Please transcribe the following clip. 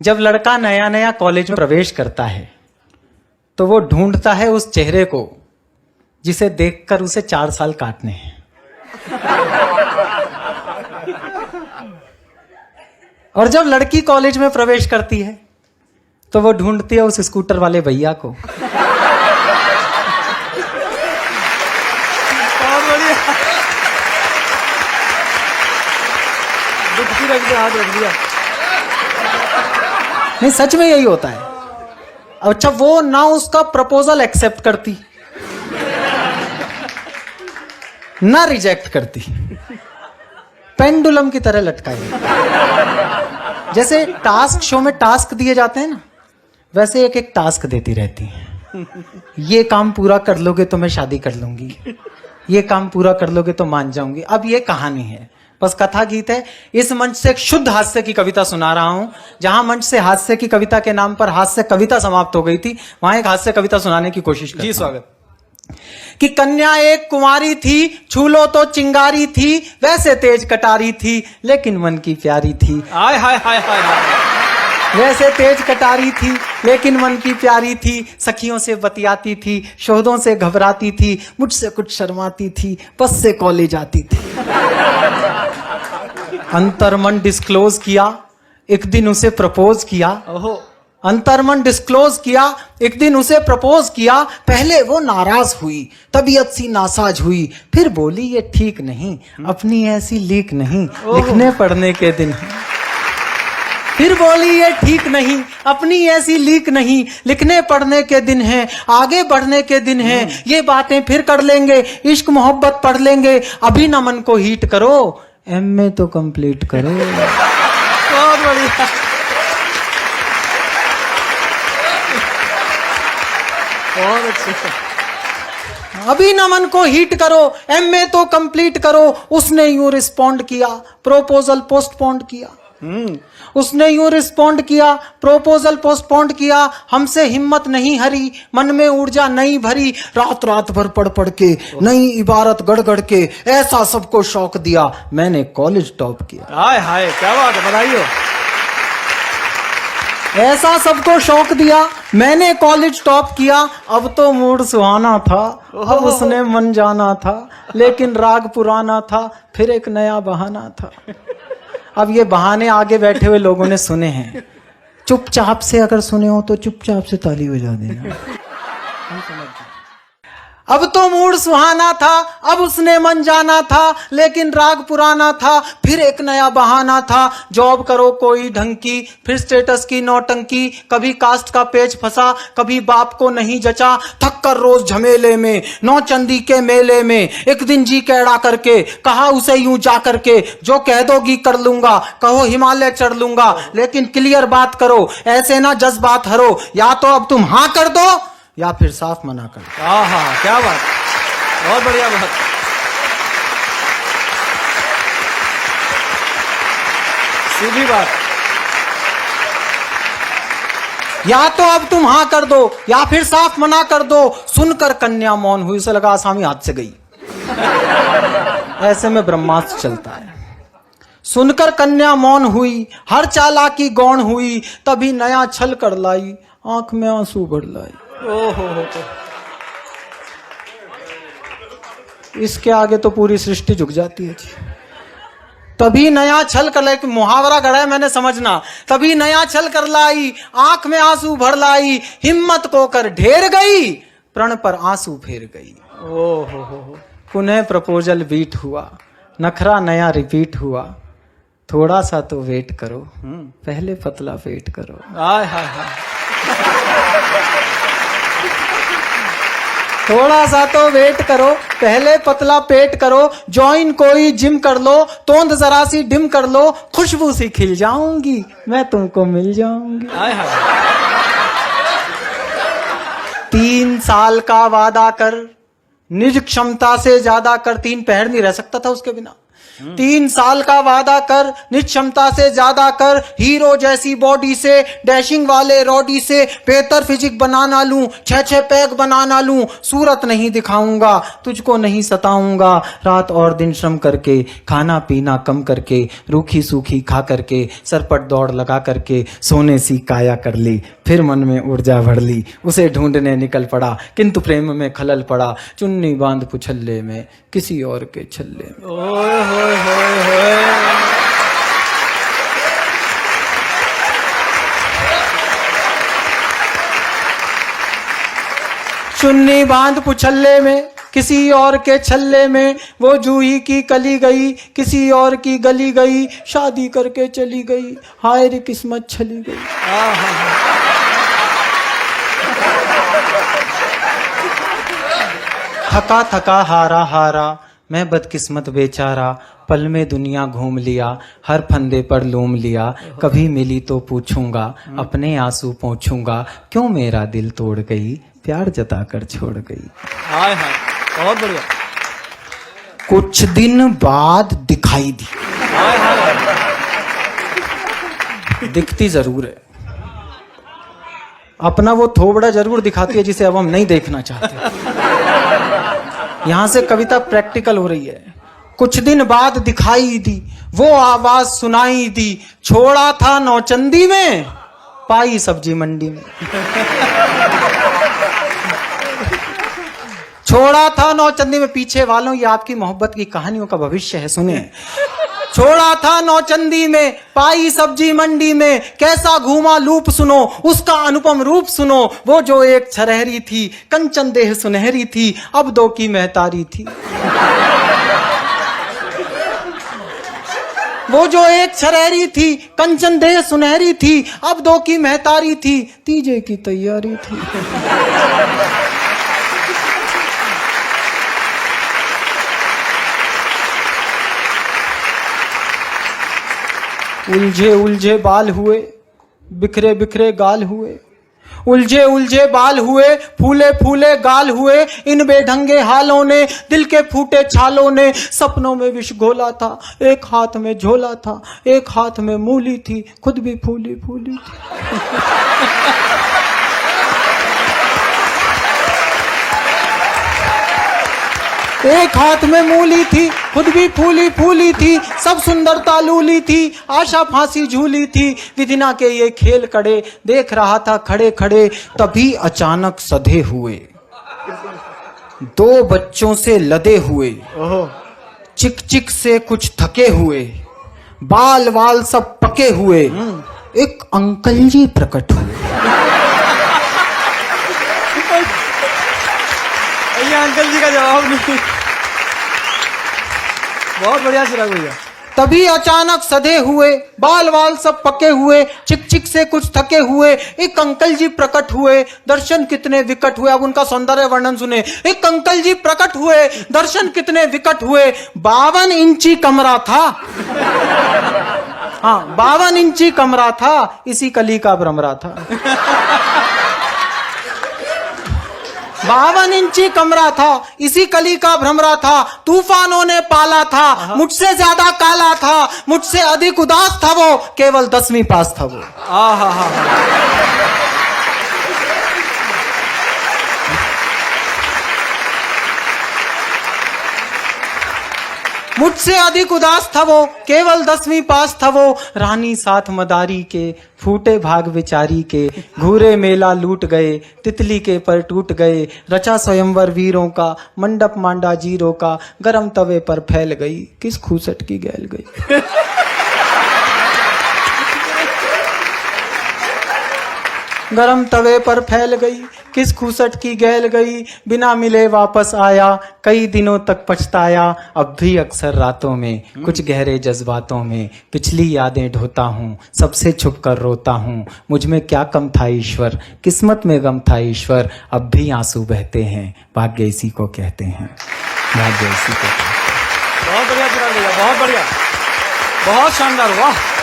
जब लड़का नया नया कॉलेज में प्रवेश करता है तो वो ढूंढता है उस चेहरे को जिसे देखकर उसे 4 साल काटने हैं। और जब लड़की कॉलेज में प्रवेश करती है तो वो ढूंढती है उस स्कूटर वाले भैया को। हाथ रख दिया। नहीं, सच में यही होता है। अच्छा, वो ना उसका प्रपोजल एक्सेप्ट करती ना रिजेक्ट करती, पेंडुलम की तरह लटकाई। जैसे टास्क शो में टास्क दिए जाते हैं ना, वैसे एक एक टास्क देती रहती है। ये काम पूरा कर लोगे तो मैं शादी कर लूंगी, ये काम पूरा कर लोगे तो मान जाऊंगी। अब ये कहानी है, बस कथा गीत है। इस मंच से एक शुद्ध हास्य की कविता सुना रहा हूं। जहां मंच से हास्य की कविता के नाम पर हास्य कविता समाप्त हो गई थी, वहां एक हास्य कविता सुनाने की कोशिश करता हूं। जी स्वागत। कि कन्या एक कुंवारी थी, छू लो तो चिंगारी थी, वैसे तेज कटारी थी लेकिन मन की प्यारी थी। हाय हाय हाय हाय हाय। वैसे तेज कटारी थी लेकिन मन की प्यारी थी, सखियों से बतियाती थी, शोधों से घबराती थी, मुझसे कुछ शर्माती थी, बस से कॉलेज आती थी। अंतर्मन डिस्क्लोज किया, एक दिन उसे प्रपोज किया। ओहो। अंतर्मन डिस्क्लोज किया, एक दिन उसे प्रपोज किया। पहले वो नाराज हुई, तबीयत सी नासाज हुई, फिर बोली ये ठीक नहीं, अपनी ऐसी लीक नहीं, लिखने पढ़ने के दिन है। फिर बोली ये ठीक नहीं, अपनी ऐसी लीक नहीं, लिखने पढ़ने के दिन है, आगे बढ़ने के दिन है, ये बातें फिर कर लेंगे, इश्क मोहब्बत पढ़ लेंगे, अभी न मन को हीट करो, एमए तो कंप्लीट करो। बहुत बढ़िया। बहुत अच्छा। अभी न मन को हीट करो, एमए तो कंप्लीट करो। उसने यूं रिस्पॉन्ड किया, प्रोपोजल पोस्टपोन्ड किया। उसने यूं रिस्पॉन्ड किया, प्रोपोजल पोस्टपोन्ड किया। हमसे हिम्मत नहीं हरी, मन में ऊर्जा नहीं भरी, रात रात भर पढ़ पढ़ के, नई इबारत गढ़ गढ़ के, ऐसा सबको शौक दिया, मैंने कॉलेज टॉप किया। हाय हाय, क्या बात है, बधाई हो। ऐसा सबको शौक दिया, मैंने कॉलेज टॉप किया। अब तो मूड सुहाना था, अब उसने मन जाना था, लेकिन राग पुराना था, फिर एक नया बहाना था। अब ये बहाने आगे बैठे हुए लोगों ने सुने हैं, चुपचाप से अगर सुने हो तो चुपचाप से ताली बजा देना। अब तो मूड सुहाना था, अब उसने मन जाना था, लेकिन राग पुराना था, फिर एक नया बहाना था। जॉब करो कोई ढंग की, फिर स्टेटस की नौटंकी, कभी कास्ट का पेच फंसा, कभी बाप को नहीं जचा, थक कर रोज झमेले में, नौचंदी के मेले में, एक दिन जी कैड़ा करके कहा उसे यूं जा करके, जो कह दोगी कर लूंगा, कहो हिमालय चढ़ लूंगा, लेकिन क्लियर बात करो, ऐसे ना जज्बात हरो, या तो अब तुम हाँ कर दो या फिर साफ मना कर दो। हाँ, क्या बात, बहुत बढ़िया बात। सीधी बात। या तो अब तुम हाँ कर दो या फिर साफ मना कर दो। सुनकर कन्या मौन हुई, उसे लगा आसामी हाथ से गई। ऐसे में ब्रह्मास्त्र चलता है। सुनकर कन्या मौन हुई, हर चालाकी गौण हुई, तभी नया छल कर लाई, आंख में आंसू भर लाई। ओहो। इसके आगे तो पूरी सृष्टि झुक जाती है जी। तभी नया छल कर लाई, मुहावरा गढ़ा है मैंने, समझना। तभी नया छल कर लाई, आंख में आंसू भर लाई, हिम्मत को कर ढेर गई, प्रण पर आंसू फेर गई। ओहो। पुनः प्रपोजल बीट हुआ, नखरा नया रिपीट हुआ, थोड़ा सा तो वेट करो, पहले पतला पेट करो। हाय हाय हाय। थोड़ा सा तो वेट करो, पहले पतला पेट करो, ज्वाइन कोई जिम कर लो, तोंद जरा सी डिम कर लो, खुशबू सी खिल जाऊंगी, मैं तुमको मिल जाऊंगी। हाय हाय। 3 साल का वादा कर, निज क्षमता से ज्यादा कर। 3 पहर नहीं रह सकता था उसके बिना। 3 साल का वादा कर, निक्षमता से ज्यादा कर, हीरो जैसी बॉडी से, डैशिंग वाले रॉडी से, बेहतर फिजिक बनाना लूं, 6 पैक बनाना लूं, सूरत नहीं दिखाऊंगा, तुझको नहीं सताऊंगा, रात और दिन श्रम करके, खाना पीना कम करके, रूखी सूखी खा करके, सरपट दौड़ लगा करके, सोने सी काया कर ली, फिर मन में ऊर्जा भर ली, उसे ढूंढने निकल पड़ा, किंतु प्रेम में खलल पड़ा, चुन्नी बांध पुछल्ले में, किसी और के छल्ले में। ओए होए होए होए। चुन्नी बांध पुछल्ले में, किसी और के छल्ले में, वो जूही की कली गई, किसी और की गली गई, शादी करके चली गई, हाय रे किस्मत छली गई। थका थका हारा हारा, मैं बदकिस्मत बेचारा, पल में दुनिया घूम लिया, हर फंदे पर लूम लिया, कभी मिली तो पूछूंगा, अपने आंसू पोंछूंगा, क्यों मेरा दिल तोड़ गई, प्यार जता कर छोड़ गई। हाय हाय, बहुत बढ़िया। कुछ दिन बाद दिखाई दी। हाय हाय। दिखती जरूर है, अपना वो थोबड़ा जरूर दिखाती है जिसे अब हम नहीं देखना चाहते। यहां से कविता प्रैक्टिकल हो रही है। कुछ दिन बाद दिखाई दी, वो आवाज सुनाई दी, छोड़ा था नौचंदी में, पाई सब्जी मंडी में। छोड़ा था नौचंदी में, पीछे वालों ये आपकी मोहब्बत की कहानियों का भविष्य है, सुने। छोड़ा था नौचंदी में, पाई सब्जी मंडी में, कैसा घूमा लूप सुनो, उसका अनुपम रूप सुनो, वो जो एक छरहरी थी, कंचन देह सुनहरी थी, अब 2 की महतारी थी। वो जो एक छरहरी थी, कंचन देह सुनहरी थी, अब 2 की महतारी थी, तीजे की तैयारी थी। उलझे उलझे बाल हुए, बिखरे बिखरे गाल हुए, उलझे उलझे बाल हुए, फूले फूले गाल हुए, इन बेढंगे हालों ने, दिल के फूटे छालों ने, सपनों में विष घोला था, एक हाथ में झोला था, एक हाथ में मूली थी, खुद भी फूली फूली थी। एक हाथ में मूली थी, खुद भी फूली फूली थी, सब सुंदरता लूली थी, आशा फांसी झूली थी, विधिना के ये खेल कड़े, देख रहा था खड़े खड़े, तभी अचानक सधे हुए, 2 बच्चों से लदे हुए, चिक चिक से कुछ थके हुए, बाल वाल सब पके हुए, एक अंकल जी प्रकट हुए। ये अंकल जी का जवाब नहीं। बहुत बढ़िया चिराग भैया। तभी अचानक सधे हुए, बाल वाल सब पके हुए, चिक चिक से कुछ थके हुए, एक अंकल जी प्रकट हुए, दर्शन कितने विकट हुए। अब उनका सौंदर्य वर्णन सुने। एक अंकल जी प्रकट हुए, दर्शन कितने विकट हुए, 52 इंची कमरा था। हाँ, 52 इंची कमरा था, इसी कली का भ्रमरा था। 52 इंची कमरा था, इसी कली का भ्रमरा था, तूफानों ने पाला था, मुझसे ज्यादा काला था, मुझसे अधिक उदास था वो, केवल 10वीं पास था वो। मुझसे अधिक उदास था वो, केवल 10वीं पास था वो, रानी साथ मदारी के, फूटे भाग विचारी के, घूरे मेला लूट गए, तितली के पर टूट गए, रचा स्वयंवर वीरों का, मंडप मांडा जीरों का, गरम तवे पर फैल गई, किस खूसट की गैल गई। गरम तवे पर फैल गई, किस खूसट की गैल गई, बिना मिले वापस आया, कई दिनों तक पछताया, अब भी अक्सर रातों में, कुछ गहरे जज्बातों में, पिछली यादें ढोता हूँ, सबसे छुप कर रोता हूँ, मुझ में क्या कम था ईश्वर, किस्मत में गम था ईश्वर, अब भी आंसू बहते हैं, भाग्य इसी को कहते हैं, भाग्य इसी को कहते हैं। बहुत बढ़िया चिराग भैया, बहुत बढ़िया, बहुत शानदार, वाह।